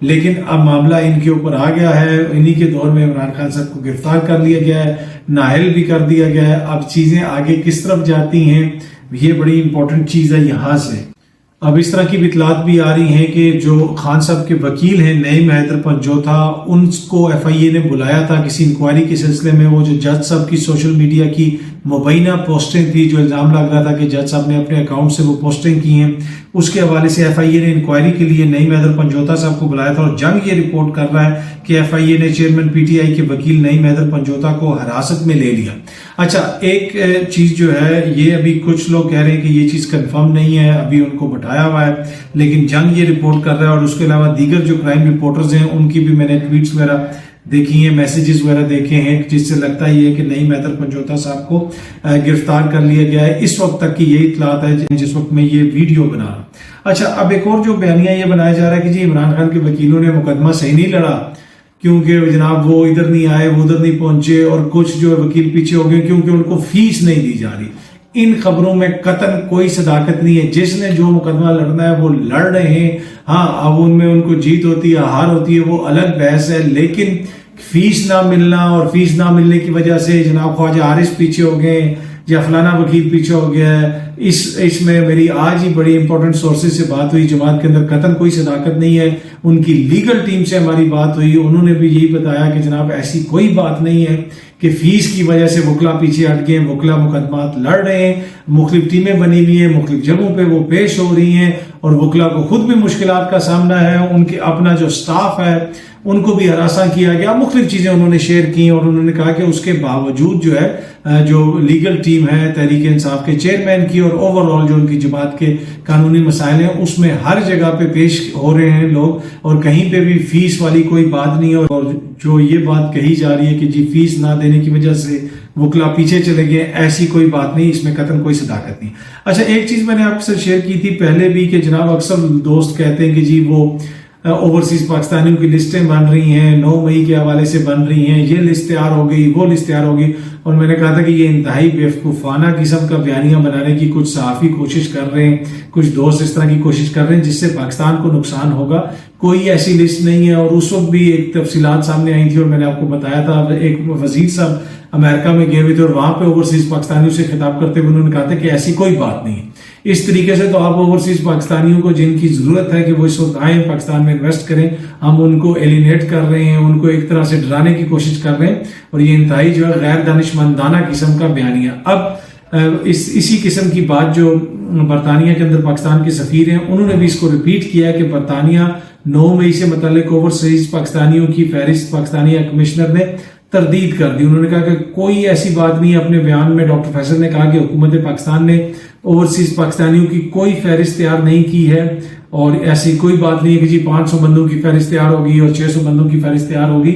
لیکن اب معاملہ ان کے اوپر آ گیا ہے. انہی کے دور میں عمران خان صاحب کو گرفتار کر لیا گیا ہے, نااہل بھی کر دیا گیا ہے. اب چیزیں آگے کس طرف جاتی ہیں یہ بڑی امپورٹنٹ چیز ہے یہاں سے. اب اس طرح کی اطلاعات بھی آ رہی ہیں کہ جو خان صاحب کے وکیل ہیں نعیم حیدر پنجوتا, ان کو ایف آئی اے نے بلایا تھا کسی انکوائری کے سلسلے میں. وہ جو جج صاحب کی سوشل میڈیا کی مبینہ پوسٹنگ تھی, جو الزام لگ رہا تھا کہ جج صاحب نے اپنے اکاؤنٹ سے وہ پوسٹنگ کی ہیں, اس کے حوالے سے ایف آئی اے نے انکوائری کے لیے نعیم حیدر پنجوتا صاحب کو بلایا تھا. اور جنگ یہ رپورٹ کر رہا ہے کہ ایف آئی اے نے چیئرمین پی ٹی آئی کے وکیل نعیم حیدر پنجوتا کو حراست میں لے لیا. اچھا, ایک چیز جو ہے یہ ابھی کچھ لوگ کہہ رہے ہیں کہ یہ چیز کنفرم نہیں ہے, ابھی ان کو بٹھایا ہوا ہے, لیکن جنگ یہ رپورٹ کر رہا ہے. اور اس کے علاوہ دیگر جو کرائم رپورٹرز ہیں ان کی بھی میں نے ٹویٹس وغیرہ دیکھی ہیں, میسیجز وغیرہ دیکھے ہیں, جس سے لگتا ہی ہے کہ نعیم حیدر پنجوتا صاحب کو گرفتار کر لیا گیا ہے. اس وقت تک کی یہی اطلاعات ہے جس وقت میں یہ ویڈیو بنا رہا ہوں. اچھا, اب ایک اور جو بیانیہ یہ بنایا جا رہا ہے کہ جی عمران خان کے وکیلوں نے مقدمہ صحیح نہیں لڑا کیونکہ جناب وہ ادھر نہیں آئے, وہ ادھر نہیں پہنچے, اور کچھ جو وکیل پیچھے ہو گئے کیونکہ ان کو فیس نہیں دی جا رہی. ان خبروں میں قطعاً کوئی صداقت نہیں ہے. جس نے جو مقدمہ لڑنا ہے وہ لڑ رہے ہیں. ہاں, اب ان میں ان کو جیت ہوتی ہے ہار ہوتی ہے وہ الگ بحث ہے, لیکن فیس نہ ملنا اور فیس نہ ملنے کی وجہ سے جناب خواجہ حارث پیچھے ہو گئے یا فلانا وکیل پیچھے ہو گیا ہے, اس میں میری آج ہی بڑی امپورٹنٹ سورسز سے بات ہوئی. جماعت کے اندر قطعاً کوئی صداقت نہیں ہے. ان کی لیگل ٹیم سے ہماری بات ہوئی, انہوں نے بھی یہی بتایا کہ جناب ایسی کوئی بات نہیں ہے کہ فیس کی وجہ سے وکلا پیچھے ہٹ گئے. وکلا مقدمات لڑ رہے ہیں, مختلف ٹیمیں بنی ہوئی ہیں, مختلف جگہوں پہ وہ پیش ہو رہی ہیں, اور وکلا کو خود بھی مشکلات کا سامنا ہے. ان کے اپنا جو سٹاف ہے ان کو بھی ہراساں کیا گیا. مختلف چیزیں انہوں نے شیئر کی, اور انہوں نے کہا کہ اس کے باوجود جو ہے جو لیگل ٹیم ہے تحریک انصاف کے چیئرمین کی اور اوور آل جو ان کی جماعت کے قانونی مسائل ہیں اس میں ہر جگہ پہ پیش ہو رہے ہیں لوگ, اور کہیں پہ بھی فیس والی کوئی بات نہیں ہے. اور جو یہ بات کہی جا رہی ہے کہ جی فیس نہ دینے کی وجہ سے وکلا پیچھے چلے گئے, ایسی کوئی بات نہیں, اس میں قطعاً کوئی صداقت نہیں. اچھا, ایک چیز میں نے آپ سے شیئر کی تھی پہلے بھی کہ جناب اکثر دوست کہتے ہیں کہ جی وہ اوورسیز پاکستانیوں کی لسٹیں بن رہی ہیں, 9 مئی کے حوالے سے بن رہی ہیں, یہ لسٹ تیار ہو گئی, وہ لسٹ تیار ہو گئی. اور میں نے کہا تھا کہ یہ انتہائی بیوقوفانہ قسم کا بیانیہ بنانے کی کچھ صحافی کوشش کر رہے ہیں, کچھ دوست اس طرح کی کوشش کر رہے ہیں جس سے پاکستان کو نقصان ہوگا. کوئی ایسی لسٹ نہیں ہے. اور اس وقت بھی ایک تفصیلات سامنے آئی تھی اور میں نے آپ کو بتایا تھا, ایک وزیر صاحب امریکہ میں گئے ہوئے تھے اور وہاں پہ اوورسیز پاکستانیوں سے خطاب کرتے ہوئے انہوں نے کہا تھا کہ ایسی کوئی بات نہیں ہے. اس طریقے سے تو آپ اوورسیز پاکستانیوں کو جن کی ضرورت ہے کہ وہ اس وقت آئیں پاکستان میں انویسٹ کریں, ہم ان کو ایلینیٹ کر رہے ہیں, ان کو ایک طرح سے ڈرانے کی کوشش کر رہے ہیں. اور یہ انتہائی جو ہے غیر دانشمندانہ قسم کا بیانیہ. اب اسی قسم کی بات جو برطانیہ کے اندر پاکستان کے سفیر ہیں انہوں نے بھی اس کو ریپیٹ کیا کہ برطانیہ 9 مئی سے متعلق اوورسیز پاکستانیوں کی فہرست پاکستانی کمشنر نے تردید کر دی. انہوں نے کہا کہ کوئی ایسی بات نہیں ہے. اپنے بیان میں ڈاکٹر فیصل نے کہا کہ حکومت پاکستان نے اوورسیز پاکستانیوں کی کوئی فہرست تیار نہیں کی ہے, اور ایسی کوئی بات نہیں ہے کہ جی 500 بندوں کی فہرست تیار ہوگی اور 600 بندوں کی فہرست تیار ہوگی.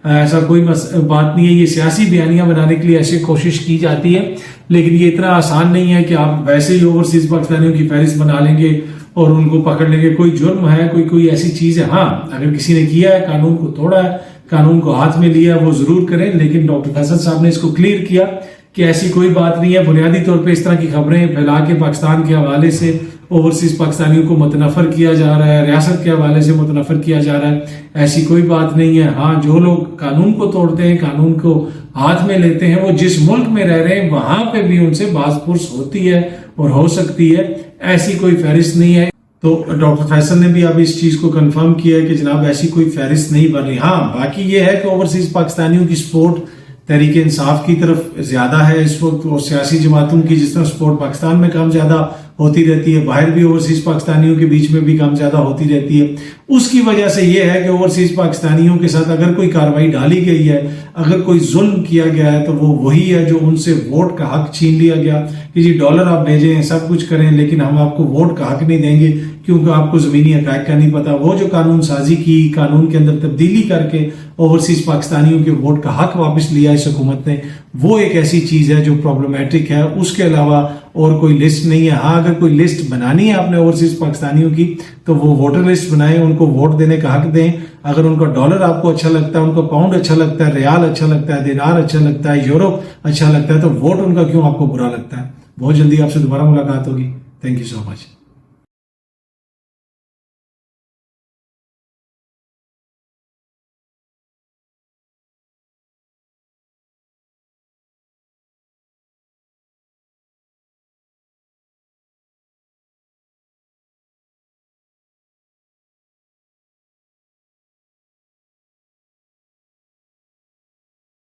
ایسا کوئی بات نہیں ہے. یہ سیاسی بیانیاں بنانے کے لیے ایسی کوشش کی جاتی ہے, لیکن یہ اتنا آسان نہیں ہے کہ آپ ویسے ہی اوورسیز پاکستانیوں کی فہرست بنا لیں گے اور ان کو پکڑ لیں گے. کوئی جرم ہے, کوئی ایسی چیز ہے. ہاں, اگر کسی نے کیا ہے, قانون کو توڑا ہے, قانون کو ہاتھ میں لیا, وہ ضرور کریں. لیکن ڈاکٹر فیصل صاحب نے اس کو کلیئر کیا کہ ایسی کوئی بات نہیں ہے. بنیادی طور پہ اس طرح کی خبریں پھیلا کے پاکستان کے حوالے سے اوورسیز پاکستانیوں کو متنفر کیا جا رہا ہے, ریاست کے حوالے سے متنفر کیا جا رہا ہے. ایسی کوئی بات نہیں ہے. ہاں, جو لوگ قانون کو توڑتے ہیں, قانون کو ہاتھ میں لیتے ہیں, وہ جس ملک میں رہ رہے ہیں وہاں پہ بھی ان سے باز پرس ہوتی ہے اور ہو سکتی ہے. ایسی کوئی فہرست نہیں ہے. تو ڈاکٹر فیصل نے بھی اب اس چیز کو کنفرم کیا ہے کہ جناب ایسی کوئی فہرست نہیں بن رہی. ہاں, باقی یہ ہے کہ اوورسیز پاکستانیوں کی سپورٹ تحریک انصاف کی طرف زیادہ ہے اس وقت, اور سیاسی جماعتوں کی جس طرح سپورٹ پاکستان میں کم زیادہ ہوتی رہتی ہے, باہر بھی اوورسیز پاکستانیوں کے بیچ میں بھی کم زیادہ ہوتی رہتی ہے. اس کی وجہ سے یہ ہے کہ اوورسیز پاکستانیوں کے ساتھ اگر کوئی کارروائی ڈالی گئی ہے, اگر کوئی ظلم کیا گیا ہے, تو وہ وہی ہے جو ان سے ووٹ کا حق چھین لیا گیا کہ جی ڈالر آپ بھیجیں, سب کچھ کریں, لیکن ہم آپ کو ووٹ کا حق نہیں دیں گے کیونکہ آپ کو زمینی حقائق کا نہیں پتا. وہ جو قانون سازی کی, قانون کے اندر تبدیلی کر کے اوورسیز پاکستانیوں کے ووٹ کا حق واپس لیا اس حکومت نے, وہ ایک ایسی چیز ہے جو پرابلمٹک ہے. اس کے علاوہ اور کوئی لسٹ نہیں ہے. ہاں, اگر کوئی لسٹ بنانی ہے اپنے اوورسیز پاکستانیوں کی تو وہ ووٹر لسٹ بنائیں, ان کو ووٹ دینے کا حق دیں. اگر ان کا ڈالر آپ کو اچھا لگتا ہے, ان کا پاؤنڈ اچھا لگتا ہے, ریال اچھا لگتا ہے, دینار اچھا لگتا ہے, یورو اچھا لگتا ہے, تو ووٹ ان کا کیوں آپ کو برا لگتا ہے. بہت جلدی آپ سے دوبارہ ملاقات ہوگی. Thank you so much.